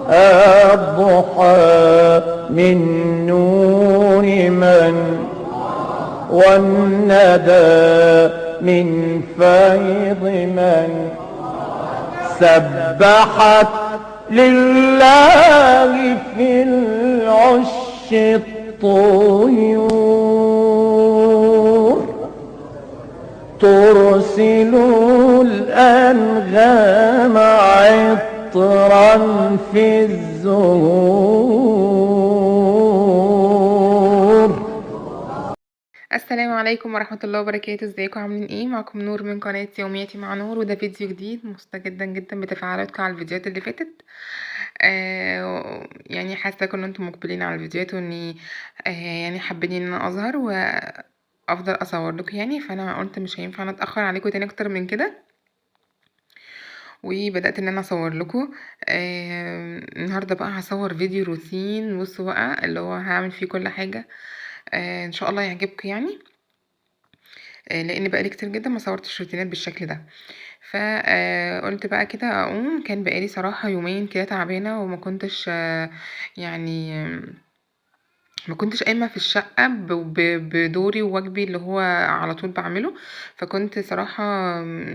الضحى من نور من، والندى من فيض من، سبحت لله في العش الطيور، ترسل الأنغام عطرا في الزهور. السلام عليكم ورحمة الله وبركاته. ازيكم عاملين ايه؟ معكم نور من قناة يومياتي مع نور، وده فيديو جديد. مبسوطة جدا جدا بتفاعلاتكم على الفيديوهات اللي فاتت. يعني حاسة ان انتم مقبلين على الفيديوهات، واني يعني حابين ان انا اظهر وافضل اصور لكم يعني. فانا قلت مش هينفع نتأخر عليكم تاني اكتر من كده، وبدأت ان انا اصور لكم. النهارده بقى هصور فيديو روتين. بصوا بقى اللي هو هعمل فيه كل حاجة. ان شاء الله يعجبكم يعني. لان بقالي كتير جدا ما صورتش روتينات بالشكل ده. فقلت بقى كده اقوم. كان بقالي صراحة يومين كده تعبانة، وما كنتش يعني ما كنتش قايمة في الشقة بدوري وواجبي اللي هو على طول بعمله. فكنت صراحة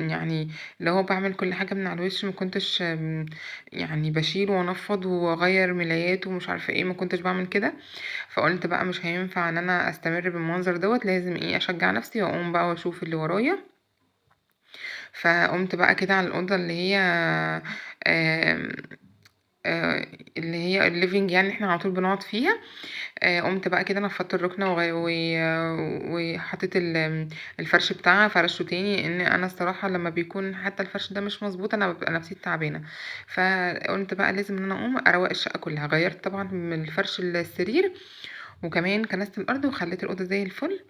يعني اللي هو بعمل كل حاجة من على الوش. ما كنتش يعني بشيل وانفض واغير ملايات ومش عارفة ايه، ما كنتش بعمل كده. فقلت بقى مش هينفع ان انا استمر بالمنظر دوت، لازم ايه اشجع نفسي واقوم بقى واشوف اللي ورايا. فقمت بقى كده على الأوضة اللي هي آم، آه، اللي هي الليفينج يعني احنا على طول بنقعد فيها. قمت بقى كده نفضت الركنة وحطيت الفرش بتاعها، فرشه تاني. ان انا الصراحة لما بيكون حتى الفرش ده مش مظبوط انا ببقى نفسيتي تعبانة. فقلت بقى لازم ان انا اقوم اروق الشقة كلها. غيرت طبعا من الفرش السرير، وكمان كنست الارض وخليت الاوضه زي الفل.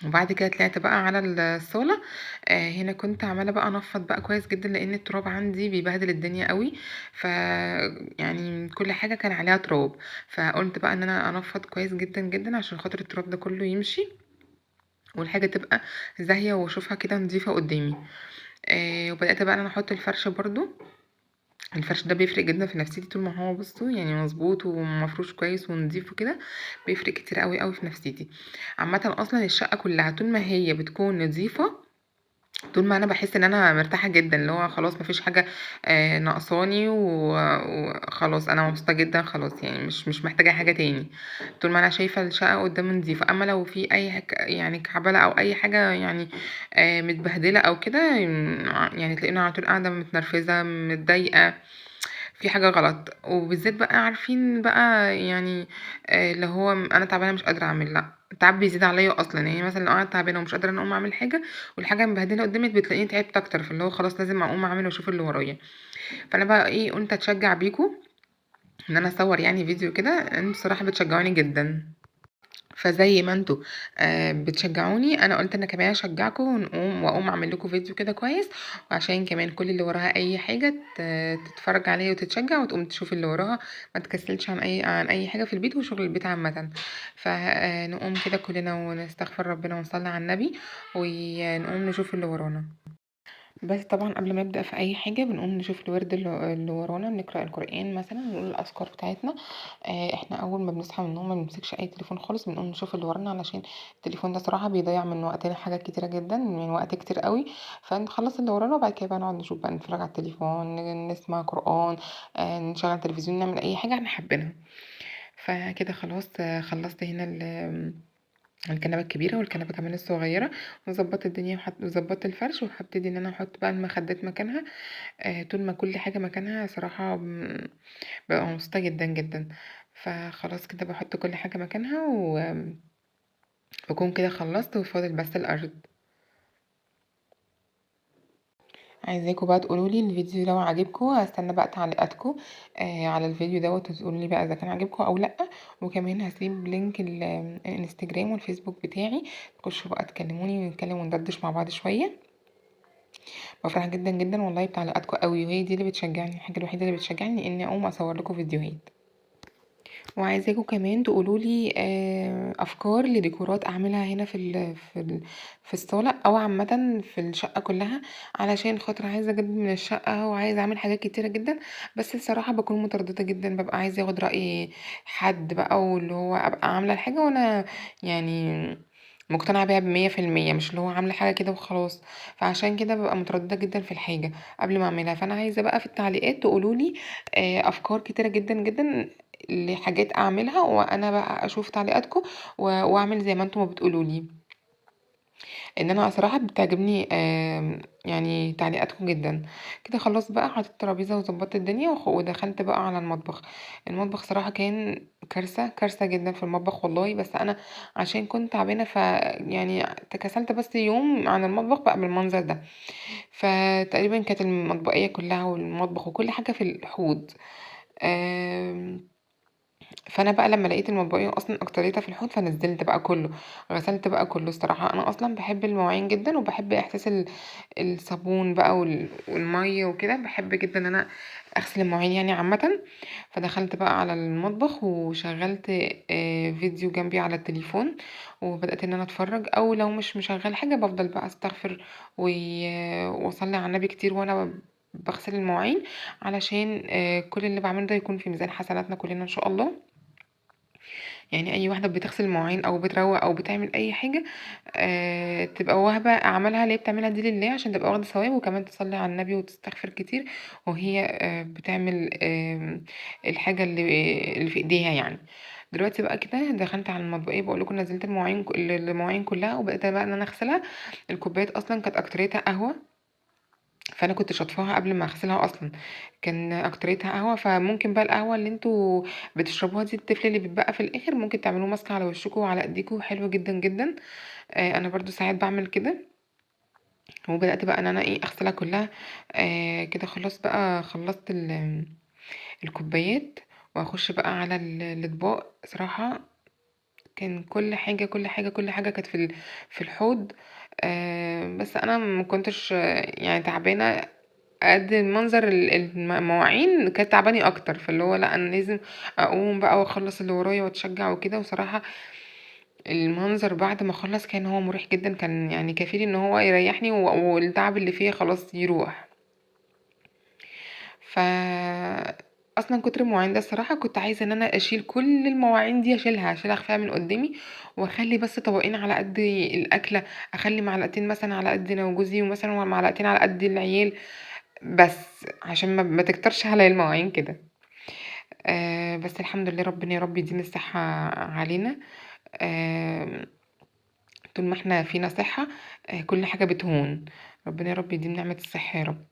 وبعد كده طلعت بقى على الصالة. هنا كنت عمالة بقى انفض بقى كويس جدا، لان التراب عندي بيبهدل الدنيا قوي. ف يعني كل حاجة كان عليها تراب. فقلت بقى ان انا انفض كويس جدا جدا عشان خاطر التراب ده كله يمشي، والحاجة تبقى زاهية واشوفها كده نظيفة قدامي. وبدأت بقى ان انا احط الفرش برضو. الفرش ده بيفرق جدا في نفسيتي. طول ما هو بصوا يعني مظبوط ومفروش كويس ونضيف وكده، بيفرق كتير قوي قوي في نفسيتي. عامه اصلا الشقه كلها طول ما هي بتكون نظيفه، طول ما انا بحس ان انا مرتاحه جدا، اللي هو خلاص مفيش حاجه ناقصاني وخلاص انا مبسوطه جدا خلاص يعني مش محتاجه حاجه تاني. طول ما انا شايفه الشقه قدامي نظيفه. اما لو في اي يعني كعبله او اي حاجه يعني متبهدله او كده، يعني تلاقيني على طول قاعده متنرفزه متضايقه، في حاجة غلط. وبالذات بقى عارفين بقى يعني اللي هو انا تعبانة مش قادرة اعمل، لا التعب بيزيد عليا اصلا. يعني مثلا لو انا تعبانة ومش قادرة ان اقوم اعمل حاجة، والحاجة مبهدلة قدامي، بتلاقيني تعبت اكتر. فاللي هو خلاص لازم اقوم اعمل واشوف اللي ورايا. فانا بقى ايه قلت اتشجع بيكم ان انا اصور يعني فيديو كده. انتوا صراحة بتشجعوني جدا، فزي ما انتوا بتشجعوني، انا قلت انا كمان اشجعكم ونقوم واقوم اعمل لكم فيديو كده كويس. وعشان كمان كل اللي وراها اي حاجه تتفرج عليا وتتشجع وتقوم تشوف اللي وراها، ما تكسلش عن اي حاجه في البيت وشغل البيت عامه. فنقوم كده كلنا ونستغفر ربنا ونصلي على النبي، ونقوم نشوف اللي ورانا. بس طبعا قبل ما نبدأ في أي حاجة بنقوم نشوف الورد اللي ورانا، نقرأ القرآن مثلا، نقول الأذكار بتاعتنا. احنا أول ما بنصحى من النوم ما بنمسكش أي تليفون خالص، بنقوم نشوف اللي ورانا، علشان التليفون ده صراحة بيضيع من وقتنا حاجات كتيرة جدا، من وقت كتير قوي. فنخلص اللي ورانا وبعد كده بقى نقعد نشوف بقى، نتفرج على التليفون، نسمع قرآن، نشغل تلفزيون، نعمل أي حاجة احنا حابينها. فكده خلاص خلصت هنا الكنبة الكبيرة والكنبة كمان الصغيرة، وظبطت الدنيا وظبطت الفرش، وهبتدي ان انا احط بقى المخدات مكانها. طول ما كل حاجة مكانها صراحة ببقى مبسوطة جدا جدا. فخلاص كده بحط كل حاجة مكانها وبكون كده خلصت، وفاضل بس الأرض. عايزاكم بقى تقولولي الفيديو لو عجبكم. هستنى بقى تعليقاتكم على الفيديو دوت، وتقولولي بقى اذا كان عجبكم او لا. وكمان هسيب لينك الانستجرام والفيسبوك بتاعي، تخشوا بقى تكلموني ونتكلم وندردش مع بعض شوية. بفرح جدا جدا والله بتعليقاتكم قوي، وهي دي اللي بتشجعني، الحاجة الوحيدة اللي بتشجعني اني اقوم اصور لكم فيديوهات. وعايزاكم كمان تقولوا لي افكار لديكورات اعملها هنا في الصاله او عامه في الشقه كلها، علشان خاطر عايزه اجدد من الشقه وعايزه اعمل حاجات كتيره جدا. بس الصراحه بكون متردده جدا، ببقى عايزه اخد راي حد بقى، واللي هو ابقى عامله الحاجه وانا يعني مقتنعه بيها ب100%، مش اللي هو عامله حاجه كده وخلاص. فعشان كده ببقى متردده جدا في الحاجه قبل ما اعملها. فانا عايزه بقى في التعليقات تقولوا لي افكار كتيره جدا جدا لحاجات اعملها، وانا بقى اشوف تعليقاتكم واعمل زي ما انتم ما بتقولوا لي. ان انا صراحه بتعجبني يعني تعليقاتكم جدا. كده خلاص بقى حطيت الترابيزه وظبطت الدنيا ودخلت بقى على المطبخ. المطبخ صراحه كان كارثه كارثه جدا في المطبخ والله. بس انا عشان كنت تعبانه يعني تكسلت بس يوم عن المطبخ بقى بالمنظر ده. فتقريبا كانت المطبخيه كلها والمطبخ وكل حاجه في الحوض. آم، فانا بقى لما لقيت المطبخيه اصلا اكتريتها في الحوض، فنزلت بقى كله، غسلت بقى كله. الصراحه انا اصلا بحب المواعين جدا، وبحب احساس الصابون بقى والميه وكده. بحب جدا ان انا اغسل المواعين يعني عامه. فدخلت بقى على المطبخ وشغلت فيديو جنبي على التليفون، وبدات ان انا اتفرج، او لو مش مشغل حاجه بفضل بقى استغفر واصلي على النبي كتير وانا بغسل المواعين، علشان كل اللي بعمله ده يكون في ميزان حسناتنا كلنا ان شاء الله. يعني اي واحده بتغسل المواعين او بتروق او بتعمل اي حاجه تبقى واهبه اعمالها اللي هي بتعملها دي لله، عشان تبقى واخده ثواب، وكمان تصلي على النبي وتستغفر كتير وهي بتعمل الحاجه اللي في ايديها يعني. دلوقتي بقى كده دخلت على المطبخيه، بقول لكم نزلت المواعين كلها، وبقيت بقى ان انا اغسلها. الكوبايات اصلا كانت اكتريتها قهوه، فانا كنت شطفاها قبل ما اغسلها اصلا. كان اكتريتها قهوه، فممكن بقى القهوه اللي انتوا بتشربوها دي، التفل اللي بيتبقى في الاخر، ممكن تعملوه ماسك على وشكم وعلى ايديكم، حلو جدا جدا. انا برضو ساعات بعمل كده. وبدات بقى ان انا اغسلها كلها. كده خلاص بقى خلصت الكوبايات، واخش بقى على الاطباق. صراحه كان كل حاجه كل حاجه كل حاجه كانت في الحوض. بس انا ما كنتش يعني تعبانه قد منظر المواعين، كانت تعباني اكتر. فاللي هو لا، انا لازم اقوم بقى واخلص اللي ورايا واتشجع وكده. وصراحة المنظر بعد ما اخلص كان هو مريح جدا، كان يعني كفيل ان هو يريحني والتعب اللي فيه خلاص يروح. ف اصلا كتر المواعين ده الصراحه كنت عايزه ان انا اشيل كل المواعين دي، اشيلها اخفيها من قدامي، واخلي بس طبقين على قد الاكله. اخلي معلقتين مثلا على قد انا وجوزي، ومثلا معلقتين على قد العيال، بس عشان ما تكترش على المواعين كده. بس الحمد لله، ربنا يا رب يديم الصحة علينا. آه طول ما احنا فينا صحة كل حاجة بتهون. ربنا يا رب يديم نعمة الصحة يا رب.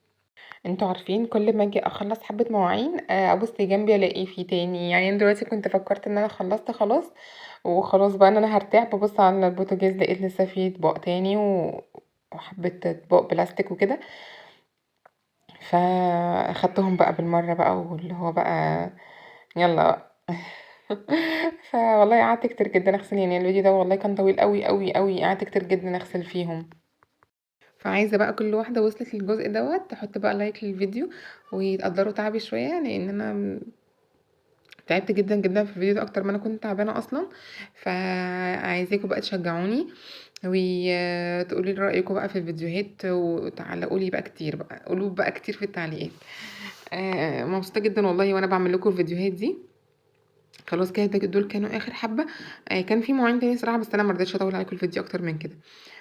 انتوا عارفين كل ما اجي اخلص حبة مواعين ابص جنبي الاقي فيه تاني. يعني انا دلوقتي كنت فكرت ان انا خلصت خلاص وخلاص بقى ان انا هرتاح، ببص على البوتاجاز لقيت لسه فيه اطباق تاني وحبة اطباق بلاستيك وكده. فاخدتهم بقى بالمرة بقى، واللي هو بقى يلا بقى. فوالله قعدت كتير جدا اغسل. يعني الفيديو ده والله كان طويل قوي قوي قوي، قعدت كتير جدا اغسل فيهم. فعايزه بقى كل واحده وصلت للجزء دوت تحط بقى لايك للفيديو، ويتقدروا تعبي شويه، لان انا تعبت جدا جدا في الفيديو ده اكتر ما انا كنت تعبانه اصلا. فعايزاكم بقى تشجعوني وتقولوا لي رايكم بقى في الفيديوهات، وتعلقوا لي بقى كتير، بقى قولوا بقى كتير في التعليقات. مبسوطه جدا والله وانا بعمل لكم الفيديوهات دي. خلاص كده دول كانوا اخر حبه. كان في مواعين تاني صراحه، بس انا مرضتش اطول عليكم الفيديو اكتر من كده.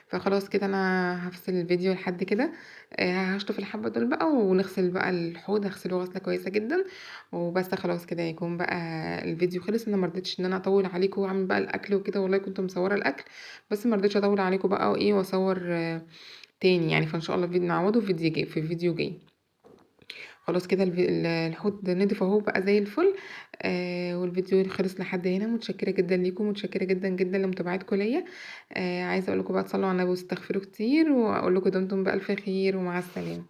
فخلاص كده انا هفصل الفيديو لحد كده. هشطف الحبه دول بقى ونغسل بقى الحوض، هغسله غسله كويسه جدا. وبس خلاص كده يكون بقى الفيديو خلص. انا مرضتش ان انا اطول عليكم واعمل بقى الاكل وكده، والله كنت مصوره الاكل، بس مرضتش اطول عليكم بقى وايه واصور تاني يعني. فان شاء الله فيديو نعوضه في فيديو جاي في فيديو جاي. خلاص كده الحوض نضف اهو بقى زي الفل. والفيديو خلص لحد هنا. متشكره جدا ليكم، متشكره جدا جدا لمتابعتكم ليا. عايزه اقول لكم بقى تصلوا على النبي واستغفروا كتير، واقول لكم دمتم بالف خير ومع السلامه.